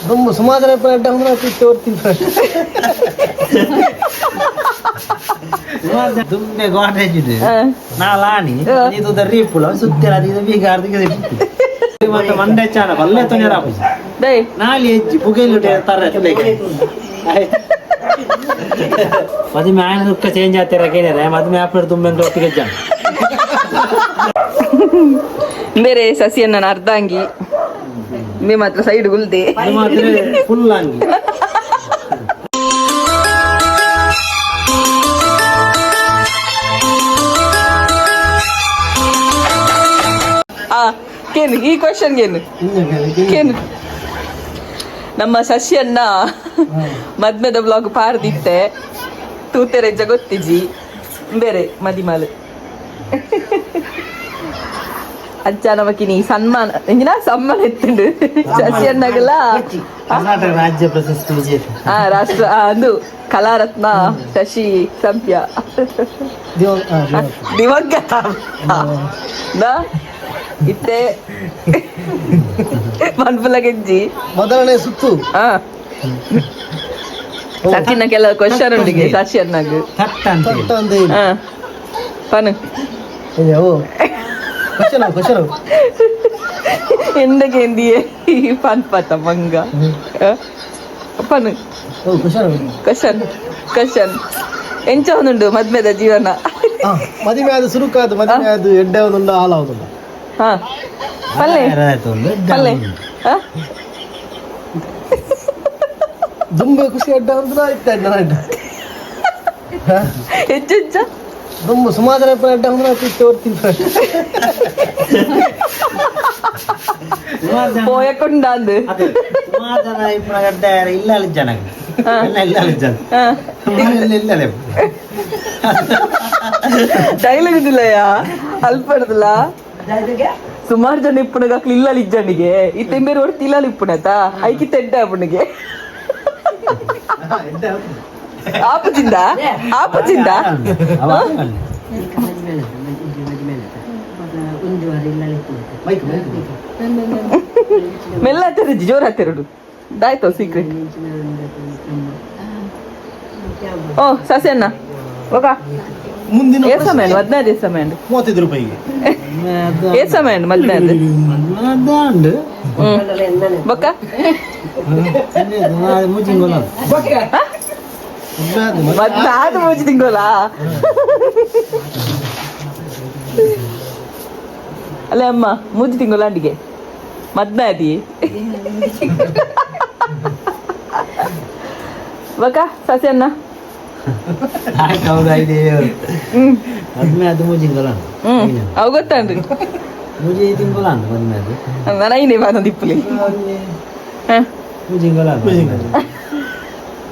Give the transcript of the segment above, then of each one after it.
ತುಂಬ ಸುಮಾರು ಪ್ಲೇಟ್ ಅಂದ್ರೆ ತೋರ್ತೀನಿ ದುಂಬೆ ಗೋಟೇಜ್ ಇದೆ ನಾಲಾನಿ ಇದು ರೀಪುಳ ಸುತ್ತಿರ ಅದು ಬೀಗ ಅರ್ಧಕ್ಕೆ ಮತ್ತೆ ಮಂಡೆ ಚಾಣ ಬಲ್ಲೆ ತೊಂದರೆ ನಾಳೆ ಹೆಚ್ಚಿ ಬುಗೈಲು ತರ ಮದುವೆ ಆಯ್ನ ದುಃಖ ಚೇಂಜ್ ಆಗ್ತಿರಕೇನಿದೆ ಮದುವೆ ಆಪ್ಲರ್ ತುಂಬ ಒಟ್ಟಿಗೆ ಜನ ಬೇರೆ ಸಸಿಯನ್ನ ನಾನು ಅರ್ಧಾಂಗಿ ಮೇ ಮಾತ್ರ ಸೈಡ್ ಗುಲ್ದೆ ಫುಲ್ ಅಂಗಿ ಕೇನು ಈ ಕ್ವಶನ್ ಕೇನು ನಮ್ಮ ಸಸ್ಯನ್ನ ಮದ್ಮೆದ ಬ್ಲಾಗ್ ಪಾರ್ದಿತ್ತೆ ತೂತೆರೆಜ್ಜ ಗೊತ್ತಿಜಿ ಬೇರೆ ಮದಿಮಾಲು ಅಜ್ಜ ನಮಕಿನಿ ಸನ್ಮಾನ ಎಂಜಿನ ಸಮ್ಮಾನ ಎತ್ತುಂಡು ಸಸ್ಯನ್ನಗಲ ಕರ್ನಾಟಕ ರಾಜ್ಯ ಪ್ರಶಸ್ತಿ ವಿಜೇತ ರಾಷ್ಟ್ರ ಅದು ಕಲಾರತ್ನ ಶಶಿ ಸಂಪ್ಯ ದಿವಂಗತ ಇತ್ತೆ ಮನ್ಪುಲ ಗೆಜ್ಜಿ ಮೊದಲನೇ ಸುತ್ತು ಸಚಿನ ಕೆಲ ಕ್ವಶನ್ ಉಂಡಿಗೆ ಸಸ್ಯನ್ನಾಗ ಪನು ಎಂದಕ್ಕೆ ಎಂದಿಯೇ ಪನ್ ಪತ ಮಂಗ ಪನು ಕ್ವಶನ್ ಎಂಚ ಒಂದುಂಡು ಮದ್ಮೆದ ಜೀವನ ಮದುವೆ ಆದ ಸುರುಕಾದ ಮದುವೆ ಆದ ಎಡ್ಡೆ ಒಂದುಂಡು ಹಾಲಾವುದುಂಡು ಪಲ್ಲೆ ಪಲ್ಲೆ ದುಂಬೆ ಖುಷಿ ಅಡ್ಡ ಅಂದ್ರೆ ಆಯ್ತು ಹೆಚ್ಚೆಚ್ಚ ದುಂಬು ಸುಮಾರು ಅಡ್ಡ ಅಂದ್ರೆ ತೋರ್ತೀನಿ പോയക്കൊണ്ടാന്ന് ಡೈಲಾಗ್ ಇದಿಲ್ಲಯ್ಯ ಅಲ್ಪ ಇಡದಿಲ್ಲ ಸುಮಾರು ಜನ ಇಪ್ಪುಣಗ ಇಲ್ಲಲ್ ಇಜ್ಜನಿಗೆ ಈ ತೆಂಬೇರು ಹೊಡ್ತಿ ಇಲ್ಲಲ್ ಇಪ್ಪುಣತ ಐಕಿ ತೆಡ್ಡ ಅಪ್ಪನಿಗೆ ಆಪಚಿಂದ ಮೆಲ್ಲ ಹತ್ತಿರಜ್ಜಿ ಜೋರ್ ಹತ್ತಿರಡು ದಾಯ್ತು ಸೀಕ್ರೆಟ್ ಓ ಸಸ್ಯನ್ನ ಹೋಗ ಮುಂದಿನ ఏ సమయం 15 సమయం 35 ರೂಪಾಯಿಗೆ ఏ సమయం 15 ಬೊಕ್ಕ ಮದ್ದಾದ ಮೂಜಿ ತಿಂಗೋಲ ಅಲ್ಲ ಅಮ್ಮ ಮೂಜಿ ತಿಂಗೋಲ ಅಂಡಿಗೆ ಮದ್ನಾದಿ ಬೊಕ್ಕ ಸಸ್ಯನ್ನ ಅವು ಗೊತ್ತಾನ್ರಿ ನನೈನೇ ಬಾನೊಂದು ಇಪ್ಪಲಿ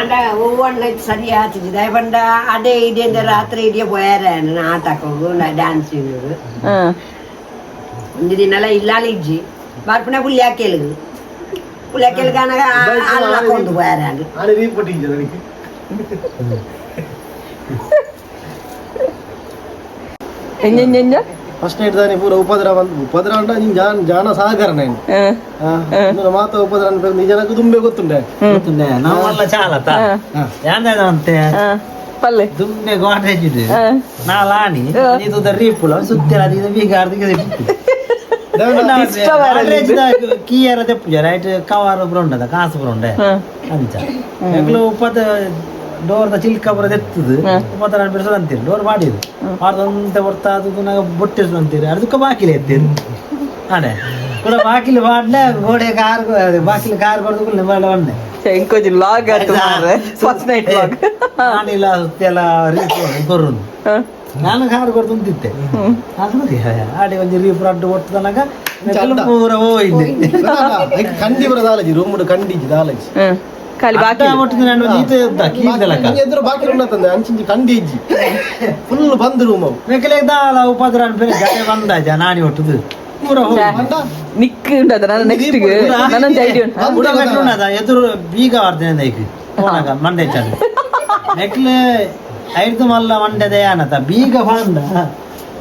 ada uwan lagi sari hati jadi benda ada ide dari ratri dia boyaran nata kau nak dance dulu jadi nala ilaliji baru pernah kuliah kelu kan Allah kau tu boyaran ada report ini jadi ಎಂಜ first night ದಾನಿ ಪೂರ ಉಪದ್ರ ಅಂತ ನೀನು ಜಾನ ಸಹಕರಣ ಮಾತ ಉಪದ್ರ ಅನ್ಬೇಕು ನಿಜನಕ್ಕೆ ತುಂಬೆ ಗೊತ್ತುಂಡೆ ನಾವೆಲ್ಲ ಚಾಲತ ಯಾಂದಂತೆ ಪಲ್ಲೆ ದುಂಬೆ ಗೋಟೇಜ್ ಇದೆ ನಾಲಾನಿ ಇದು ರೀಪುಳ ಸುತ್ತಿರ ಅದು ಬೀಗ ಅರ್ಧಕ್ಕೆ ಕೀಯರ ತೆಪ್ಪು ರೈಟ್ ಕವರ್ ಬ್ರೌಂಡ್ ಕಾಸು ಬ್ರೌಂಡೆ ಅಂಚ ಉಪ್ಪತ್ತ ಡೋರ್ದ ಚಿಲ್ಕ ಬರೋದು ಎತ್ತದು ಉಪತರ ಬಿಡಿಸೋದು ಅಂತೀರಿ ಡೋರ್ ಮಾಡಿದ್ರು ಮಾಡ್ದಂತ ಬರ್ತಾ ಅದು ನಾವು ಬೊಟ್ಟಿಸು ಅಂತೀರಿ ಅದಕ್ಕೆ ಬಾಕಿಲೆ ಎತ್ತೀರಿ ಅದೇ ಕೂಡ ಬಾಕಿಲು ಮಾಡ್ಲೆ ಗೋಡೆ ಕಾರ್ ಬಾಕಿಲು ಕಾರ್ ಕೊಡ್ದು ಬಂಡೆ ಇಂಕೋಜಿ ಲಾಗ್ ಆಯ್ತು ಫಸ್ಟ್ ನೈಟ್ ಲಾಗ್ ನಾನಿಲ್ಲ ಸುತ್ತೆಲ್ಲ ರೀತಿ ಕೊರುದು ನಾನು ಕಾರ್ ಕೊಡ್ದು ಅಂತಿದ್ದೆ ಆಡಿ ಒಂದು ರೀಪುರ ಅಡ್ಡು ಕೊಟ್ಟು ತನಕ ಪೂರ ಹೋಯ್ದೆ ಕಂಡಿ ಬರೋದಾಲಜಿ ರೂಮ್ ಕಂಡಿಜಿ ದಾಲಜಿ ಖಾಲಿ ಬಾಕಿ ಎದುರು ಬಾಕಿ ತಂದೆ ಅಂಚಿಂಚಿ ಕಂಡಿ ಇಜ್ಜಿ ಫುಲ್ ಬಂದ್ ರೂಮ್ ಉಪದ್ರ ಬಂದ ನಾನಿ ಒಟ್ಟದು ನಿಕ್ ಉಂಟದ ನನ್ನ ನೆಕ್ಸ್ಟ್ ನನ್ನ ಐಡಿಯಾ ಉಂಟು ಎದುರು ಬೀಗ ಬರ್ತೇನೆ ಮಂಡೆ ಚಂದ ನೆಕ್ಲೆ ಐದು ಮಲ್ಲ ಮಂಡೆದೆ ಅನ್ನತ ಬೀಗ ಬಾಂಡ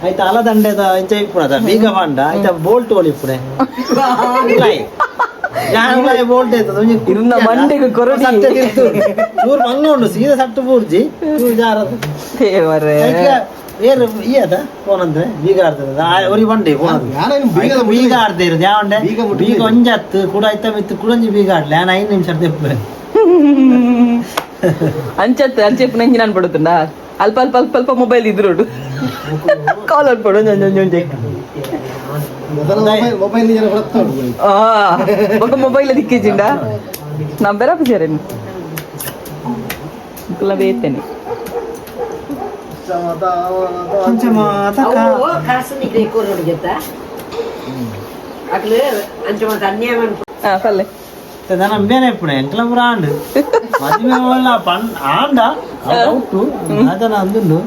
ಆಯ್ತಾ ಅಲದಂಡೆದ ಇಂಚ ಇಪ್ಪುಣದ ಬೀಗ ಬಾಂಡ ಆಯ್ತಾ ಬೋಲ್ಟ್ ಒಲಿ ಇಪ್ಪುಣೆ ಇನ್ನ ಮಂಡೆಗೆ ಕೊರಡಿ ಚೂರು ಮಂಗೋಂಡು ಸೀದಾ ಸಟ್ಟು ಪೂರ್ಜಿ ಚೂರು ಜಾರದು ದೇವರೇ ಏರು ಈಯದ ಫೋನ್ ಅಂದ್ರೆ ಬೀಗ ಆಡ್ತದ ಅವ್ರಿಗೆ ಬಂಡೆ ಫೋನ್ ಬೀಗ ಆಡ್ತಾ ಇರೋದು ಯಾವಂಡೆ ಬೀಗ ಒಂಜತ್ತು ಕೂಡ ಆಯ್ತಾ ಮಿತ್ತು ಕುಡಂಜಿ ಬೀಗ ಆಡ್ಲಿ ನಾನು 5 ನಿಮಿಷ ತೆಪ್ಪೆ ಅಂಚೆಪ್ಪು ನಂಗೆ ನಾನು ಪಡುತ್ತಂಡ ಅಲ್ಪ ಅಲ್ಪ ಅಲ್ಪ ಅಲ್ಪ ಮೊಬೈಲ್ ಇದ್ರೋಡು ಕಾಲ್ ಆಡ್ಪಡು ಮೊಬೈಲ್ ఒక మొబైల్ దిక్కేసిండా నా బెరప చేరండి ఇంకలా వేతని పల్లె అంబేనే ఇప్పుడు ఎంకల రాండు మధ్య వల్ల ఆండ అవుట్ అతను అందుండు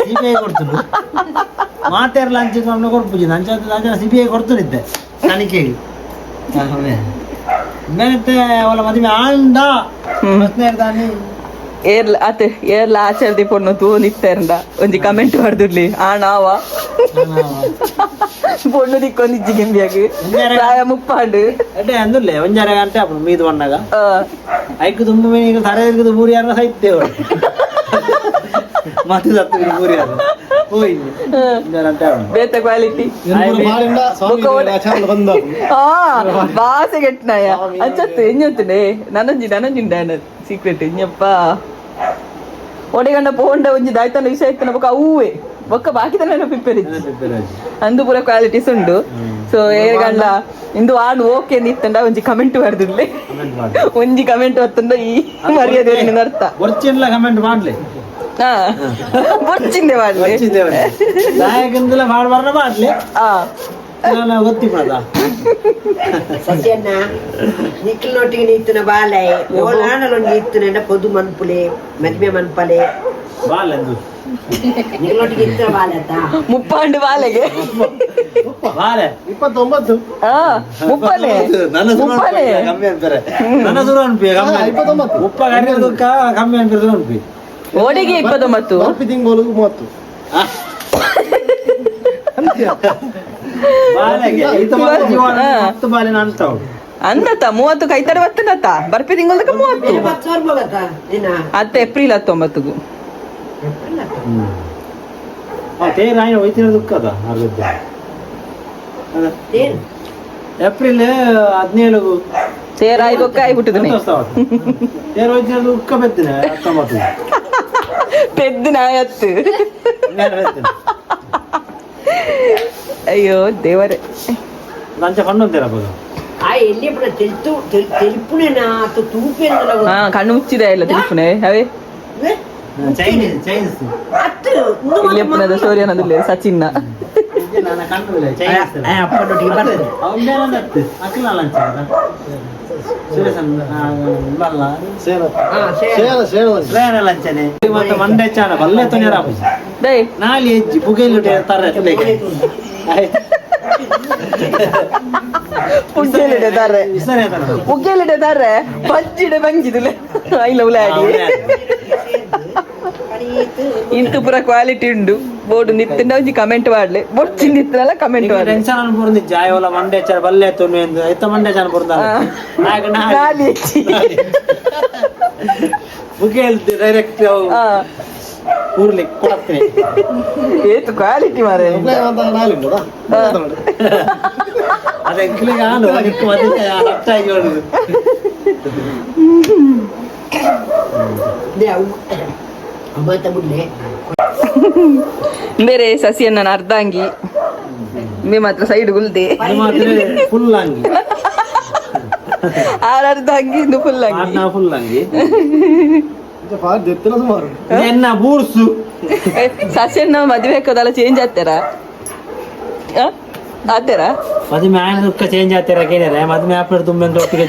సిబిఐ ಕೊಡ್ತುಂಡು ಮಾತೇರ್ ಲಂಚ್ ಕಮ್ಮಿ ಕೊಡ್ಪುಜಿ ನಂಚ ಸಿಬಿಐ ಕೊಡ್ತುನಿದ್ದೆ ತನಿಖೆಗೆ ಬೇರೆ ಅವಳ ಮದುವೆ ಆಂಡ ಪ್ರಶ್ನೆ ಇರ್ತಾನೆ ಏರ್ಲ ಆಚರಣೆ ಪೊಣ್ಣು ತೂನಿತ್ತಾರಂಡ ಒಂಜಿ ಕಮೆಂಟ್ ಮಾಡ್ದುರ್ಲಿ ಆಣಾವ పొన్ను దిక్కొని జిగింబియాకి రాయ ముప్పాండు అంటే అందులే ಒಂಜಾರ ಗಂಟೆ ಅప్పుడు ಮೀದು ಬಂದಾಗ ಐಕು ತುಂಬ ಮೀನಿಗೆ ತರೆ ಇರುವುದು ಮೂರು ಯಾರ ಸೈತ್ತೇವ ಮತ್ತೆ ಸತ್ತು ಮೂರು ಯಾರು ಹೋಯ್ ಗಂಟೆ ಬೇತ ಕ್ವಾಲಿಟಿ ಬಾಸೆ ಗೆಟ್ನಾಯ ಅಂಚತ್ತು ಎಂಜೊತ್ತನೆ ನನಂಜಿಂಡ ಸೀಕ್ರೆಟ್ ಎಂಜಪ್ಪ ಒಡೆಗಂಡ ಪೋಂಡ ಒಂಜಿ ದಾಯ್ತನ ವಿಷಯ ಇತ್ತನ ಬೊಕ್ಕ ಅವ್ವೇ ಬೊಕ್ಕ ಬಾಕಿ ತನ ಪ್ರಿಪೇರ್ ಅಂದು ಪೂರ ಕ್ವಾಲಿಟೀಸ್ ಉಂಡು ಸೊ ಏರ್ಗಂಡ ಇಂದು ಆಡು ಓಕೆ ನಿತ್ತಂಡ ಒಂಜಿ ಕಮೆಂಟ್ ಮಾಡ್ದಿರ್ಲಿ ಒಂಜಿ ಕಮೆಂಟ್ ಹೊತ್ತಂಡ ಈ ಮರ್ಯಾದೆ ಅರ್ಥ ಒರ್ಚಿನ್ಲ ಕಮೆಂಟ್ ಮಾಡ್ಲಿ ಬೊರ್ಚಿಂದೆ ಮಾಡ್ಲಿ ನಾಯಕಂದೆಲ್ಲ ಮಾಡ್ಬಾರ್ದ ಮಾಡ್ಲಿ ಗೊತ್ತಿಪ್ಪದ ಸಸ್ಯನ್ನ ನಿಕ್ಲಿನೊಟ್ಟಿಗೆ ನಿತ್ತಿನ ಬಾಲೆ ಓಲಾಣಲೊಂದು ಇತ್ತಿನ ಪೊದು ಮನ್ಪುಲೆ ಮದ್ಮೆ ಮನ್ಪಲೆ ಬಾಲೆಂದು ನಿಕ್ಲಿನೊಟ್ಟಿಗೆ ಇತ್ತಿನ ಬಾಲೆ ಅಂತ ಮುಪ್ಪಾಂಡು ಬಾಲೆಗೆ ಬಾಲೆ 29 ಮುಪ್ಪಲೆ ಮುಪ್ಪಲೆ ಕಮ್ಮಿ ಅಂತಾರೆ ನನ್ನ ದೂರ ಅನ್ಪಿ ಉಪ್ಪ ಕಡಿಯೋದಕ್ಕ ಕಮ್ಮಿ ಅನ್ಪಿದ್ರೆ ಅನ್ಪಿ ಓಡಿಗೆ 29 ಬರ್ಪಿ ತಿಂಗಳು 30 ಬಾಲೆಗೆ ಹತ್ತು ಬಾಲೆನ ಅಂತಾವು ಅಂದತ 30 ಕೈತಡೆ ಬತ್ತನತ ಬರ್ಪಿ ತಿಂಗಳದಕ್ಕ 30 ಅತ್ತೆ ಏಪ್ರಿಲ್ 19ಗೂ ತೇರ್ ಆಯ್ನ ಹೋಯ್ತಿರೋ ದುಃಖದ ಅರ್ಧ ಏಪ್ರಿಲ್ 17ಗೂ ತೇರಾಯಿ ಬೊಕ್ಕ ಆಗಿಬಿಟ್ಟಿದ್ದೀನಿ ತೇರ್ ಹೋಯ್ತಿರೋ ದುಃಖ ಬೆತ್ತಿನ 19 పెద్ద నాయత్తు అయ్యో దేవరే లంచ పండు ఉందేరా బాగా ఎల్లి ఇప్పుడు తెలుపునేనా తూపేందులో కన్ను ముచ్చిదే ఇలా తెలుపునే అవే చైనీస్ చైనీస్ ಇಲ್ಲಿ ಎಪ್ಪನದ ಸೋರಿಯನ ಅದಿಲ್ಲ ಸಚಿನ್ನ ನನ್ನ ಕಣ್ಣುಲೆ ಚೈನೀಸ್ ಅಪ್ಪನೊಟ್ಟಿಗೆ ಬರ್ತದೆ ಅವನೇನಂತ ಅಕಲ ಲಂಚ ಸುರೇಶನ್ ಬಲ್ಲ ಸೇನ ಲಂಚನೆ ಮತ್ತೆ ಮಂಡೆ ಚಾನ ಬಲ್ಲೆ ತೊನೆರ ಆಪುಜಿ ದೈ ನಾಲಿ ಎಜ್ಜಿ ಬುಗೈಲು ತರ ತಲೆಗೆ ಪುಗ್ಗೆಲಿಡೆ ತಾರೆ ಪುಗ್ಗೆಲಿಡೆ ತಾರೆ ಪಜ್ಜಿಡೆ ಬಂಜಿದುಲೆ ಐಲ ಉಲಾಡಿ ಇಂತು ಪೂರ ಕ್ವಾಲಿಟಿ ಉಂಡು ಬೋರ್ಡ್ ನಿತ್ತಿಂದ ಒಂಜಿ ಕಮೆಂಟ್ ಮಾಡ್ಲಿ ಬೊಚ್ಚಿ ನಿತ್ತನಲ್ಲ ಕಮೆಂಟ್ ಮಾಡ್ಲಿ ಟೆನ್ಷನ್ ಅನ್ಪುರ್ದು ಜಾಯವಲ ಮಂಡೆ ಚಾರ ಬಲ್ಲೆ ತೊನೆ ಎಂದು ಐತ ಮಂಡೆ ಚಾನ ಬುರ್ದ ನಾಲಿ ಬುಗೈಲ್ ಡೈರೆಕ್ಟ್ ಊರ್ಲಿ ಕೊಡ್ತೀನಿ ಏತು ಕ್ವಾಲಿಟಿ ಮಾರೆ ಅದೆಂಕ್ಲಿಗೆ ಆನು ಅದಕ್ಕೆ ಮತ್ತೆ ಅಟ್ಟಾಗಿ ಹೊಡೆದು ಬೇರೆ ಸಸಿಯನ್ನ ನಾನು ಅರ್ಧಾಂಗಿ ಮೇ ಮಾತ್ರ ಸೈಡ್ ಗುಲ್ದೆ ಫುಲ್ ಅಂಗಿ ಆರ್ ಅರ್ಧಾಂಗಿ ಇಂದು ಫುಲ್ ಅಂಗಿ ಫುಲ್ ಅಂಗಿ ಸುಮಾರು ಎನ್ನ ಬೂರ್ಸು ಸಸಿಯನ್ನ ಮದುವೆ ಹಾಕೋದಲ್ಲ ಚೇಂಜ್ ಆಗ್ತಾರ ಆತರ ಮದುವೆ ಆಯ್ನ ದುಃಖ ಚೇಂಜ್ ಆಗ್ತಾರ ಕೇಳಿದ್ರೆ ಮದುವೆ ಆಪ್ಲರ್ ತುಂಬ ಒಟ್ಟಿಗೆ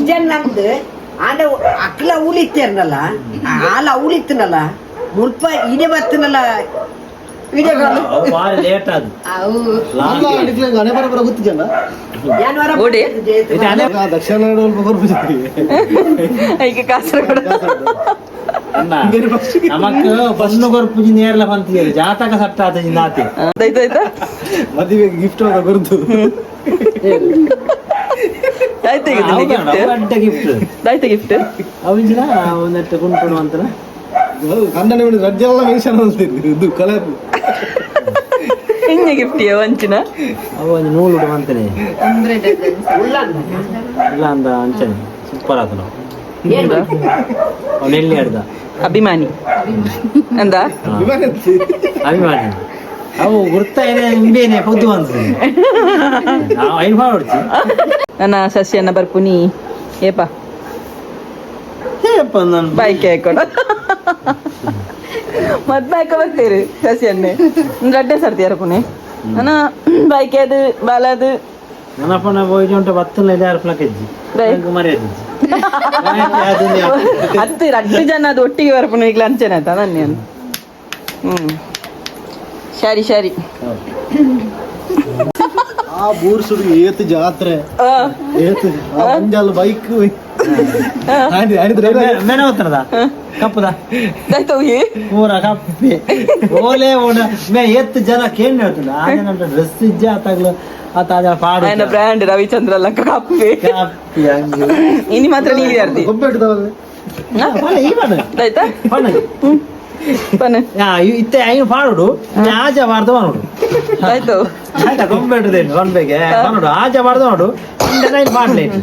ಜನ ನಂದು ಆಡ ಅಕ್ಲ ಉಳಿತೇರ್ನಲ್ಲ ಆಲ ಉಳಿತನಲ್ಲ ಮುಲ್ಪ ಇಡೆ ಬರ್ತನಲ್ಲ ವಿಡಿಯೋ ಕಾಲ್ ಭಾರಿ ಲೇಟ್ ಅದು ಅವು ಅಲ್ಲ ಅಡಿಕ್ಲೆ ಗಣೆ ಬರಬರ ಗೊತ್ತಿಲ್ಲ ಜಾನುವಾರು ಓಡಿ. ದಕ್ಷಿಣ ಕನ್ನಡ ಈಗ ಕಾಸರಗೋಡು ನಮಕ್ ಬಸ್ನು ಗೊರ್ಪುಜಿ ನೇರ್ಲ ಬಂತಿದ್ದಾರೆ ಜಾತಕ ಸಟ್ಟ ಆತ ನಾತಿ ಆಯ್ತಾಯ್ತಾ ಮದುವೆಗೆ ಗಿಫ್ಟ್ ಗುರುತು ಆಯ್ತು ಈಗ ಗಿಫ್ಟ್ ಗಿಫ್ಟ್ ಆಯ್ತು ಗಿಫ್ಟ್ ಅವಿಂಜಿನ ಒಂದೆಟ್ಟು ಕುಂಟು ಅಂತನ ಕನ್ನಡ ರಜ್ಜೆಲ್ಲ ಮೆನ್ಷನ್ ಅಂತಿದ್ರು ಇದು ಕಲರ್ ಹಿಂಗೆ ಗಿಫ್ಟ್ ವಂಚಿನ ಅವು ಒಂದು ನೂಲು ಉಡು ಅಂತಾನೆ ಇಲ್ಲ ಅಂದ ಅಂಚನೆ ಸೂಪರ್ ಆತ ನಾವು ಅವ್ನು ಎಲ್ಲಿ ಆಡ್ದ ಅಭಿಮಾನಿ ಅಂದ ಅಭಿಮಾನಿ ಅವು ಗುರ್ತ ಏನೇ ನಿಂಬೇನೆ ಪೊದ್ದು ಅನ್ಸ್ತದೆ ನಾವು ಐದು ಮಾಡ್ಬಿಡ್ತೀವಿ ನನ್ನ ಸಸ್ಯನ ಬರ್ಪುನಿ ಏಪ ಏಪ್ಪ ನಾನು ಬೈಕ್ ಹಾಕೊಡ ಮದ್ ಬೈಕ ಬರ್ತೀರಿ ಸಸ್ಯನ್ನೇ ರಡ್ಡೆ ಸರ್ತಿಯಾರ ಪುಣೆ ನನ್ನ ಬೈಕ್ ಅದು ಬಾಲದು ನನಪ್ಪನ ಹೋಗಿ ಉಂಟು 10 ಫ್ಲಕೆಜ್ಜಿ ಮರ್ಯಾದೆ ಹತ್ತು 2 ಜನ ಅದು ಒಟ್ಟಿಗೆ ಬರ್ಪುಣ ಈಗ ಲಂಚನ ಆಯ್ತಾ ನನ್ನೇ ಸರಿ ಸರಿ ಆ ಬೂರ್ಸುಡು ಏತ್ ಜಾತ್ರೆ ಏತ್ ಅಂಜಲ್ ಬೈಕ್ ಮೇನ ಹೋಗ್ತಾರದ ಕಪ್ಪದ ಆಯ್ತು ಪೂರ ಕಪ್ಪಿ ಓಲೆ ಓಡ ಮೇ ಎತ್ತು ಜನ ಕೇಳಿ ಹೇಳ್ತಿಲ್ಲ ಆ ಜನ ಡ್ರೆಸ್ ಇಜ್ಜ ಆತಾಗ್ಲು ಆತ ಅದ ಪಾಡು ఆయన బ్రాండ్ రవిచంద్ర లక్క కప్పి ಕಪ್ಪಿ ಹಂಗೆ ఇని మాత్రం నీళ్ళు ఆర్ది ಗೊಬ್ಬೆ ಇಡ್ತಾವಲ್ಲ ಈ ಮಾಡ ಆಯ್ತಾ ಪಣ್ಣ పని ಇತ್ತೆ ಐನು ಪಾಡುಡು ಆಜ ಮಾಡ್ದು ನೋಡು ಆಯ್ತು ಆಯ್ತಾ ಗೊಂಬೆ ಇಡುದೇನು ಗೊಂಬೆಗೆ ನೋಡು ಆಜ ಮಾಡ್ದು ನೋಡು ಪಾಡ್ಲೇನು